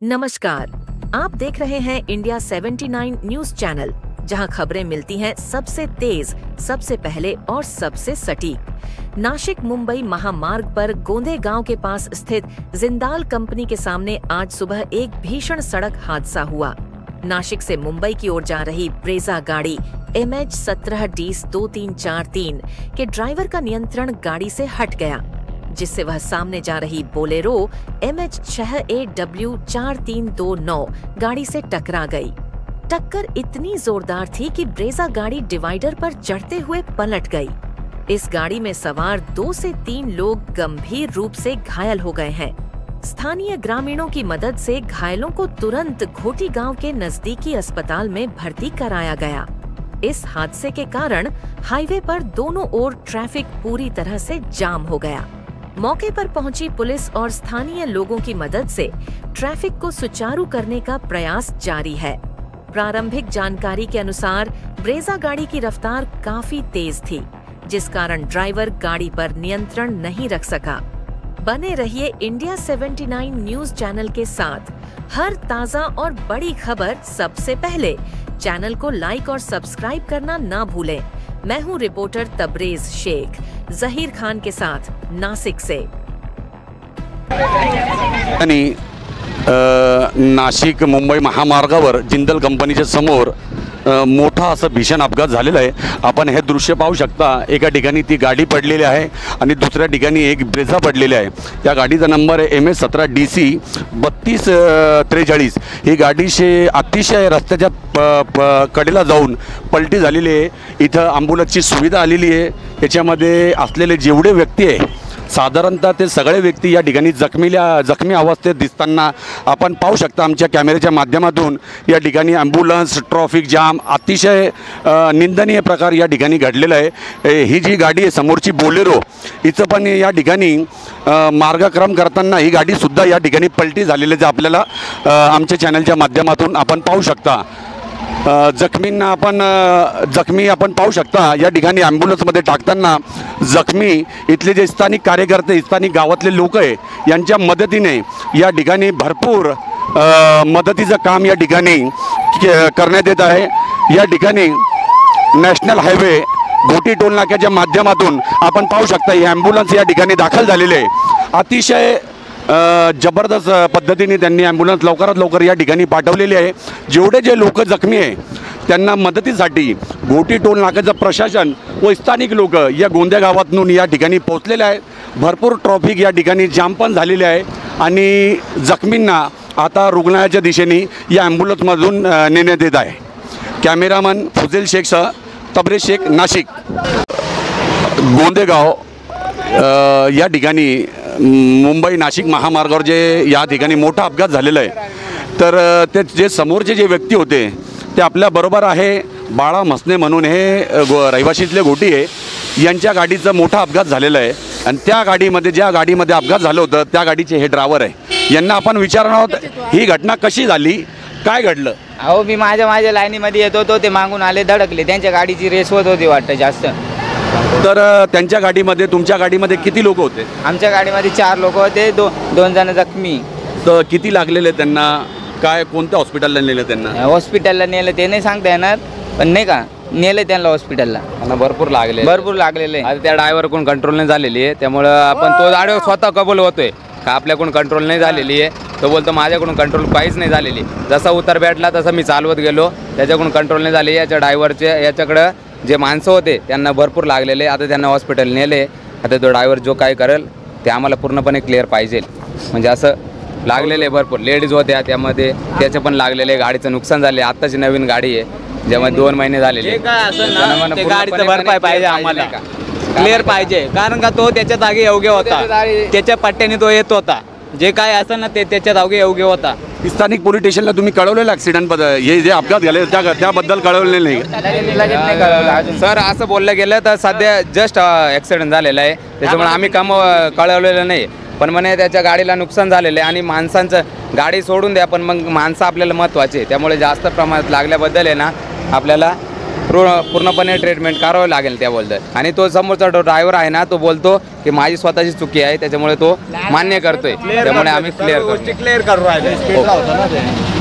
नमस्कार, आप देख रहे हैं इंडिया 79 न्यूज चैनल, जहां खबरें मिलती हैं सबसे तेज, सबसे पहले और सबसे सटीक। नाशिक मुंबई महामार्ग पर गोंदे गांव के पास स्थित जिंदाल कंपनी के सामने आज सुबह एक भीषण सड़क हादसा हुआ। नाशिक से मुंबई की ओर जा रही ब्रेजा गाड़ी MH17D2343 के ड्राइवर का नियंत्रण गाड़ी से हट गया, जिससे वह सामने जा रही बोलेरो MH6AW4329 गाड़ी से टकरा गई। टक्कर इतनी जोरदार थी कि ब्रेजा गाड़ी डिवाइडर पर चढ़ते हुए पलट गई। इस गाड़ी में सवार 2 से 3 लोग गंभीर रूप से घायल हो गए हैं। स्थानीय ग्रामीणों की मदद से घायलों को तुरंत घोटी गांव के नजदीकी अस्पताल में भर्ती कराया गया। इस हादसे के कारण हाईवे पर दोनों ओर ट्रैफिक पूरी तरह से जाम हो गया। मौके पर पहुंची पुलिस और स्थानीय लोगों की मदद से ट्रैफिक को सुचारू करने का प्रयास जारी है। प्रारंभिक जानकारी के अनुसार ब्रेजा गाड़ी की रफ्तार काफी तेज थी, जिस कारण ड्राइवर गाड़ी पर नियंत्रण नहीं रख सका। बने रहिए इंडिया 79 न्यूज चैनल के साथ। हर ताजा और बड़ी खबर सबसे पहले। चैनल को लाइक और सब्सक्राइब करना ना भूलें। मैं हूं रिपोर्टर तबरेज शेख, जहीर खान के साथ नासिक से। नाशिक मुंबई महामार्गावर जिंदल कंपनीच्या समोर मोठा असं भीषण अपघात झालेला आहे। आपण हे दृश्य पाहू शकता। एका ठिकाणी ती गाडी पडलेली आहे आणि दुसऱ्या ठिकाणी एक ब्रेझा पडलेली आहे। या गाडीचा नंबर आहे MH17DC3243। ही गाडी अतिशय रस्त्याच्या कडेला जाऊन पलटी झालेली आहे। इथं ॲम्ब्युलन्सची सुविधा आलेली आहे। याच्यामध्ये असलेले जेवढे व्यक्ती आहे साधारणतः ते सगळे व्यक्ती या ठिकाणी जखमी अवस्थेत दिसताना आपण पाहू शकता आमच्या कॅमेऱ्याच्या माध्यमातून। या ठिकाणी ॲम्ब्युलन्स, ट्रॅफिक जाम, अतिशय निंदनीय प्रकार या ठिकाणी घडलेला आहे। ही जी गाडी आहे समोरची बोलेरो, हिचं पण या ठिकाणी मार्गक्रम करताना ही गाडीसुद्धा या ठिकाणी पलटी झालेली आपल्याला आमच्या चॅनलच्या माध्यमातून आपण पाहू शकता। जखमी आपण पाहू शकता। या ठिकाणी ॲम्ब्युलन्समध्ये टाकताना जखमी इथले जे स्थानिक कार्यकर्ते, स्थानिक गावातले लोक आहे, यांच्या मदतीने या ठिकाणी भरपूर मदतीचं काम या ठिकाणी करण्यात येत आहे। या ठिकाणी नॅशनल हायवे घोटी टोल नाक्याच्या माध्यमातून आपण पाहू शकता ही ॲम्ब्युलन्स या ठिकाणी दाखल झालेली आहे। अतिशय जबरदस्त पद्धतीने त्यांनी ॲम्ब्युलन्स लवकरात लवकर या ठिकाणी पाठवलेली आहे। जेवढे जे लोक जखमी आहे त्यांना मदतीसाठी घोटी टोल नाक्याचं प्रशासन व स्थानिक लोक या गोंद्या गावातून या ठिकाणी पोहोचलेले आहेत। भरपूर ट्रॅफिक या ठिकाणी जाम पण झालेले आहे आणि जखमींना आता रुग्णालयाच्या दिशेने या ॲम्ब्युलन्समधून नेण्यात येत आहे। कॅमेरामन फुजेल शेखसह तबरेज शेख, नाशिक। गोंदेगाव या ठिकाणी मुंबई नाशिक महामार्गावर जे या ठिकाणी मोठा अपघात झालेला आहे, तर ते जे समोरचे जे व्यक्ती होते ते आपल्याबरोबर आहे। बाळा म्हसने म्हणून हे रहिवाशीतले घोटी आहे, यांच्या गाडीचा मोठा अपघात झालेला आहे आणि त्या गाडीमध्ये ज्या गाडीमध्ये अपघात झालं होतं त्या गाडीचे हे ड्रायव्हर आहे। यांना आपण विचारणार आहोत ही घटना कशी झाली, काय घडलं। अहो, मी माझ्या लाईनीमध्ये येत होतो, ते मागून आले, धडकले। त्यांच्या गाडीची रेस होत होती वाटतं जास्त। तर त्यांच्या गाडीमध्ये, तुमच्या गाडीमध्ये किती लोक होते? आमच्या गाडीमध्ये 4 लोक होते, 2 जण जखमी। तर किती लागलेले त्यांना, काय कोणत्या हॉस्पिटलला नेलं त्यांना? हॉस्पिटलला नेलं ते नाही सांगता येणार, पण नाही का नेलं त्यांना हॉस्पिटलला। त्यांना भरपूर लागले आता त्या ड्रायव्हरकडून कंट्रोल नाही झालेली आहे, त्यामुळं आपण तो ड्रायव्हर स्वतः कबूल होतोय का आपल्याकडून कंट्रोल नाही झालेली आहे। तो बोलतो माझ्याकडून कंट्रोल काहीच नाही झालेली। जसा उतार भेटला तसं मी चालवत गेलो, त्याच्याकडून कंट्रोल नाही झाली। याच्या ड्रायव्हरचे याच्याकडं जे माणसं होते त्यांना भरपूर लागलेले, आता त्यांना हॉस्पिटल नेले। आता तो ड्रायव्हर जो काय करेल ते आम्हाला पूर्णपणे क्लिअर पाहिजे। म्हणजे असं लागलेले भरपूर लेडीज होत्या, त्यामध्ये त्याचे पण लागलेले, गाडीचं नुकसान झाले। आत्ताची नवीन गाडी आहे ज्यामध्ये 2 महिने झालेले। गाडीचं भरपाई पाहिजे आम्हाला, क्लिअर पाहिजे, कारण का तो त्याच्या जागी योग्य होता, त्याच्या पट्ट्याने तो येत होता। जे काय असं ना ते त्याच्या जागी योग्य होता। स्थानिक पोलीस स्टेशनला तुम्ही कळवलेलं ॲक्सिडेंटबद्दल, हे जे अपघात झाले त्याबद्दल कळवलेलं नाही? सर असं बोललं गेलं तर सध्या जस्ट ॲक्सिडेंट झालेला आहे, त्याच्यामुळे आम्ही कळवलेलं नाही। पण म्हणे त्याच्या गाडीला नुकसान झालेलं आहे आणि माणसांचं गाडी सोडून द्या, पण मग माणसं आपल्याला महत्त्वाचे, त्यामुळे जास्त प्रमाणात लागल्याबद्दल आहे ना आपल्याला पूर्णपणे ट्रीटमेंट करावं लागेल त्याबद्दल. आणि तो समोरचा ड्रायव्हर आहे ना, तो बोलतो की माझी स्वतःची चुकी आहे, त्याच्यामुळे तो मान्य करतोय, त्यामुळे आम्ही क्लिअर करू राहिले.